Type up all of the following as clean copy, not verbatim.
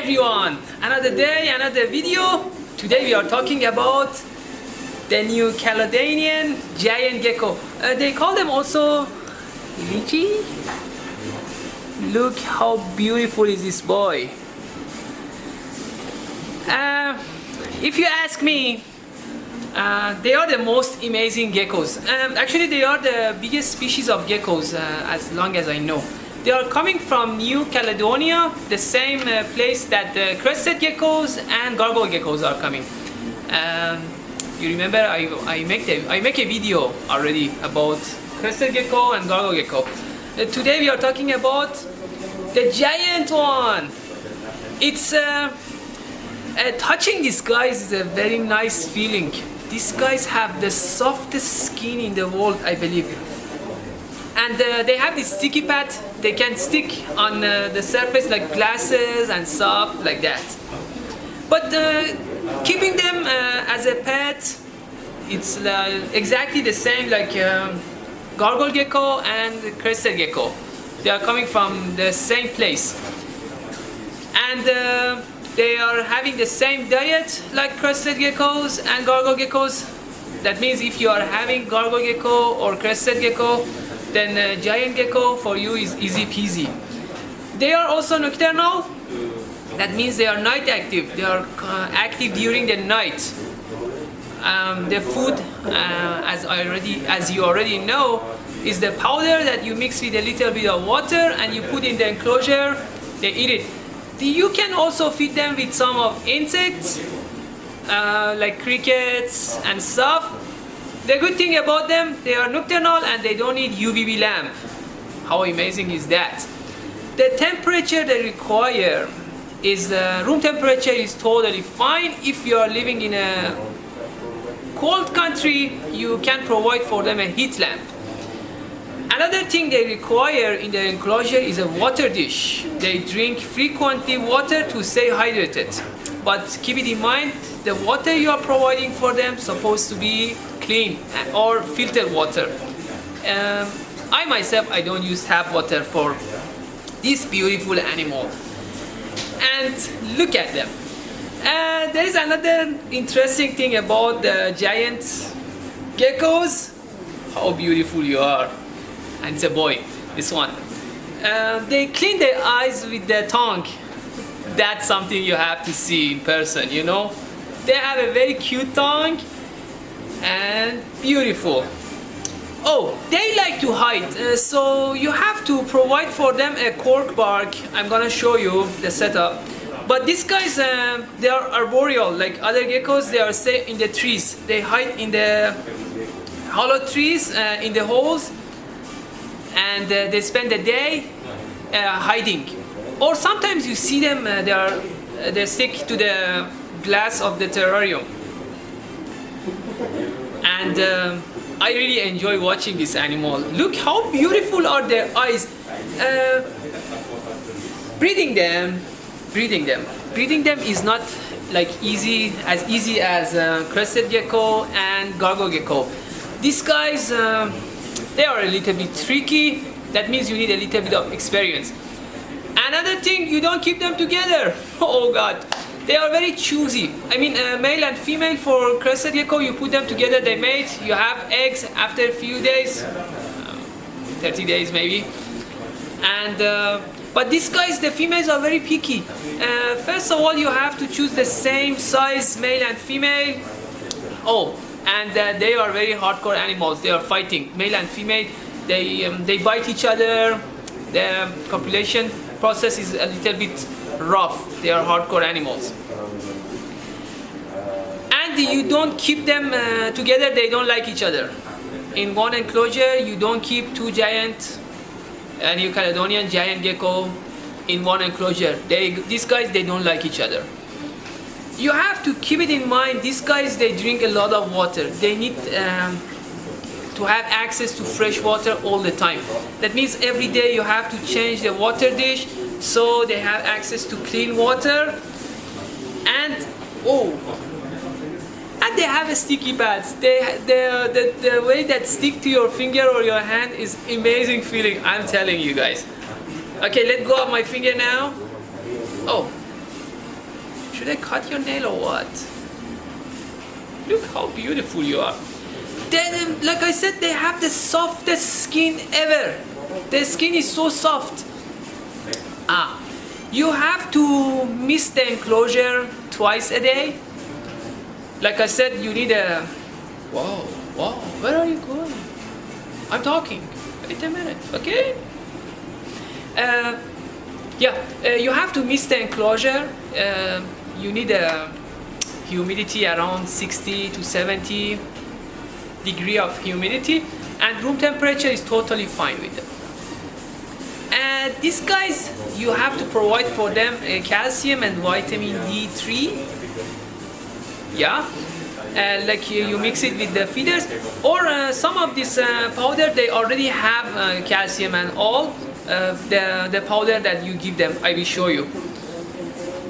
everyone, another day, another video. Today we are talking about the new Caledonian giant gecko. They call them also lychee. Look how beautiful is this boy. If you ask me, they are the most amazing geckos. Actually, they are the biggest species of geckos as long as I know. They are coming from New Caledonia, the same place that the crested geckos and gargoyle geckos are coming. You remember I make a video already about crested gecko and gargoyle gecko. Today we are talking about the giant one. It's touching these guys is a very nice feeling. These guys have the softest skin in the world, I believe. And they have this sticky pad. They can stick on the surface like glasses and stuff like that. But keeping them as a pet, it's exactly the same like gargoyle gecko and crested gecko. They are coming from the same place. And they are having the same diet like crested geckos and gargoyle geckos. That means if you are having gargoyle gecko or crested gecko, then giant gecko for you is easy peasy. They are also nocturnal. That means they are night active. They are active during the night. The food, as you already know, is the powder that you mix with a little bit of water and you put in the enclosure. They eat it. You can also feed them with some of insects, like crickets and stuff. The good thing about them, they are nocturnal and they don't need UVB lamp. How amazing is that? The temperature they require is room temperature is totally fine. If you are living in a cold country, you can provide for them a heat lamp. Another thing they require in the enclosure is a water dish. They drink frequently water to stay hydrated. But keep it in mind, the water you are providing for them is supposed to be clean or filtered water. I myself, I don't use tap water for this beautiful animal. And look at them. There is another interesting thing about the giant geckos. How beautiful you are. And it's a boy, this one. They clean their eyes with their tongue. That's something you have to see in person, you know. They have a very cute tongue and beautiful. Oh, they like to hide, so you have to provide for them a cork bark. I'm gonna show you the setup. But these guys, they are arboreal, like other geckos. They are stay in the trees. They hide in the hollow trees, in the holes, and they spend the day hiding. Or sometimes you see them, they stick to the glass of the terrarium. And I really enjoy watching this animal. Look how beautiful are their eyes. Breeding them is not like easy as crested gecko and gargoyle gecko. These guys, they are a little bit tricky. That means you need a little bit of experience. Another thing, you don't keep them together. Oh God, they are very choosy. I mean, male and female for crested gecko, you put them together, they mate, you have eggs after a few days, 30 days maybe. And but these guys, the females are very picky. First of all, you have to choose the same size male and female. Oh, and they are very hardcore animals. They are fighting, male and female. They bite each other. The copulation process is a little bit rough. They are hardcore animals. And you don't keep them together, they don't like each other. In one enclosure, you don't keep two giant New Caledonian giant gecko in one enclosure. These guys, they don't like each other. You have to keep it in mind, these guys, they drink a lot of water. They need to have access to fresh water all the time. That means every day you have to change the water dish so they have access to clean water. And they have a sticky pads. The way that stick to your finger or your hand is amazing feeling, I'm telling you guys. Okay, let go of my finger now. Oh, Should I cut your nail or what? Look how beautiful you are. Then, like I said, they have the softest skin ever. The skin is so soft. You have to mist the enclosure twice a day. Like I said, you need a... Wow, where are you going? I'm talking. Wait a minute, okay? You have to mist the enclosure. You need a humidity around 60 to 70 degree of humidity, and room temperature is totally fine with them. And these guys, you have to provide for them calcium and vitamin D3. Like you mix it with the feeders, or some of this powder they already have calcium and all. The powder that you give them, I will show you.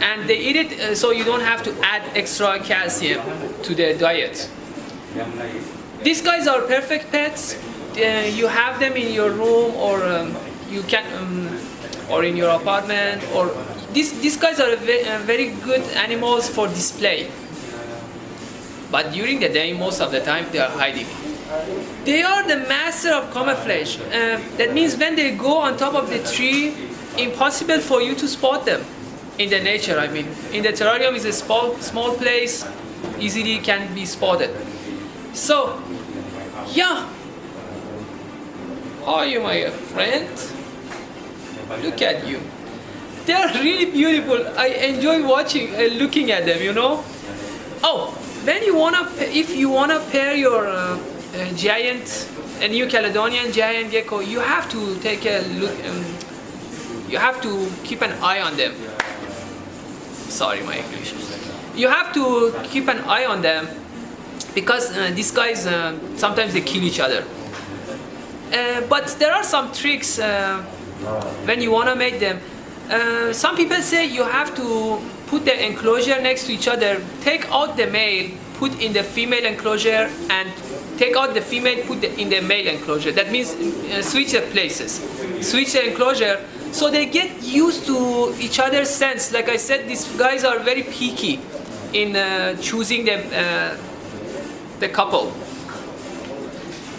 And they eat it, so you don't have to add extra calcium to their diet. These guys are perfect pets. You have them in your room, or you can, or in your apartment. Or these guys are very good animals for display. But during the day, most of the time, they are hiding. They are the master of camouflage. That means when they go on top of the tree, impossible for you to spot them. In the nature, I mean. In the terrarium is a small place, easily can be spotted. So, yeah. How are you, my friend? Look at you. They are really beautiful. I enjoy watching, looking at them, you know. Oh, if you wanna pair your a new Caledonian giant gecko, you have to take a look. You have to keep an eye on them. Sorry, my English. You have to keep an eye on them because these guys sometimes they kill each other. But there are some tricks when you wanna make them. Some people say you have to put the enclosure next to each other, take out the male, put in the female enclosure, and take out the female, put in the male enclosure. That means switch the places, switch the enclosure, so they get used to each other's scents. Like I said, these guys are very picky in choosing the couple.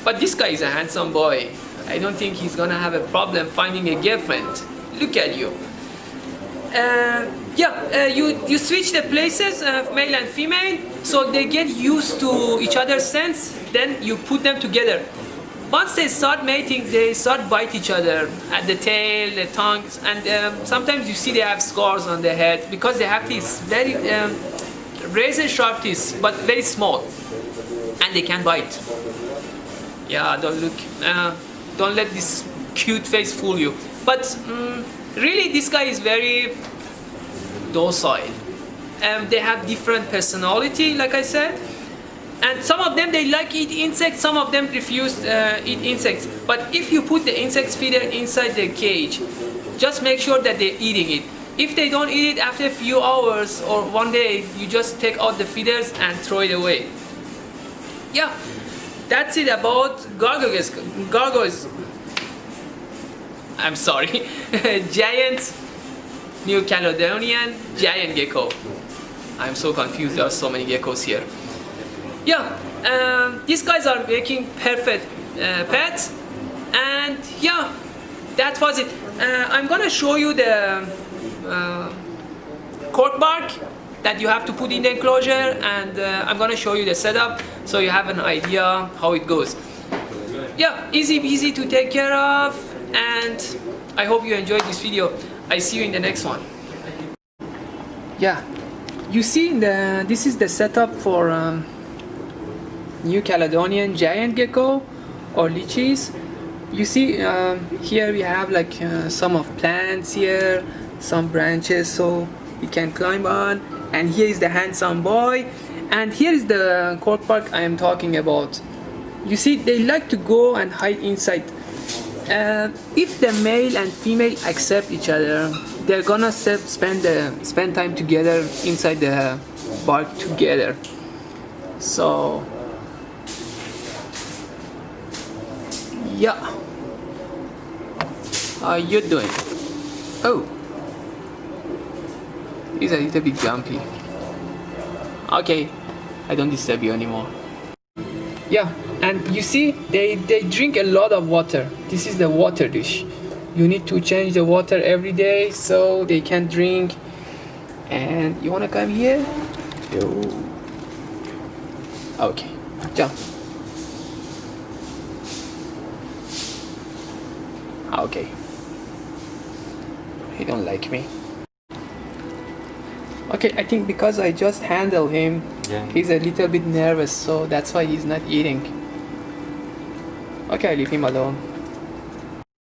But this guy is a handsome boy. I don't think he's gonna have a problem finding a girlfriend. Look at you. You switch the places, male and female, so they get used to each other's scents. Then you put them together. Once they start mating, they start bite each other at the tail, the tongues, and sometimes you see they have scars on their head because they have teeth, very razor sharp teeth, but very small, and they can bite. Yeah, don't let this cute face fool you. But really, this guy is very docile. They have different personality, like I said. And some of them, they like eat insects, some of them refuse eat insects. But if you put the insect feeder inside the cage, just make sure that they're eating it. If they don't eat it after a few hours or one day, you just take out the feeders and throw it away. Yeah, that's it about gargoyles. I'm sorry, giant New Caledonian giant gecko. I'm so confused, there are so many geckos here. Yeah, these guys are making perfect pets, and yeah, that was it. I'm gonna show you the cork bark that you have to put in the enclosure, and I'm gonna show you the setup so you have an idea how it goes. Yeah, easy peasy to take care of, and I hope you enjoyed this video. I see you in the next one. Yeah, you see this is the setup for New Caledonian giant gecko or lychees. You see here we have like some of plants here, some branches so you can climb on, and here is the handsome boy, and here is the cork bark I am talking about. You see, they like to go and hide inside. If the male and female accept each other, they're gonna spend time together inside the bark together. So yeah, how are you doing? Oh, He's a little bit jumpy. Okay, I don't disturb you anymore. Yeah, and you see, they drink a lot of water. This is the water dish. You need to change the water every day so they can drink. And you wanna come here? Yo. Okay, jump. Okay. He don't like me. Okay, I think because I just handled him, yeah, he's a little bit nervous, so that's why he's not eating. Okay, I leave him alone.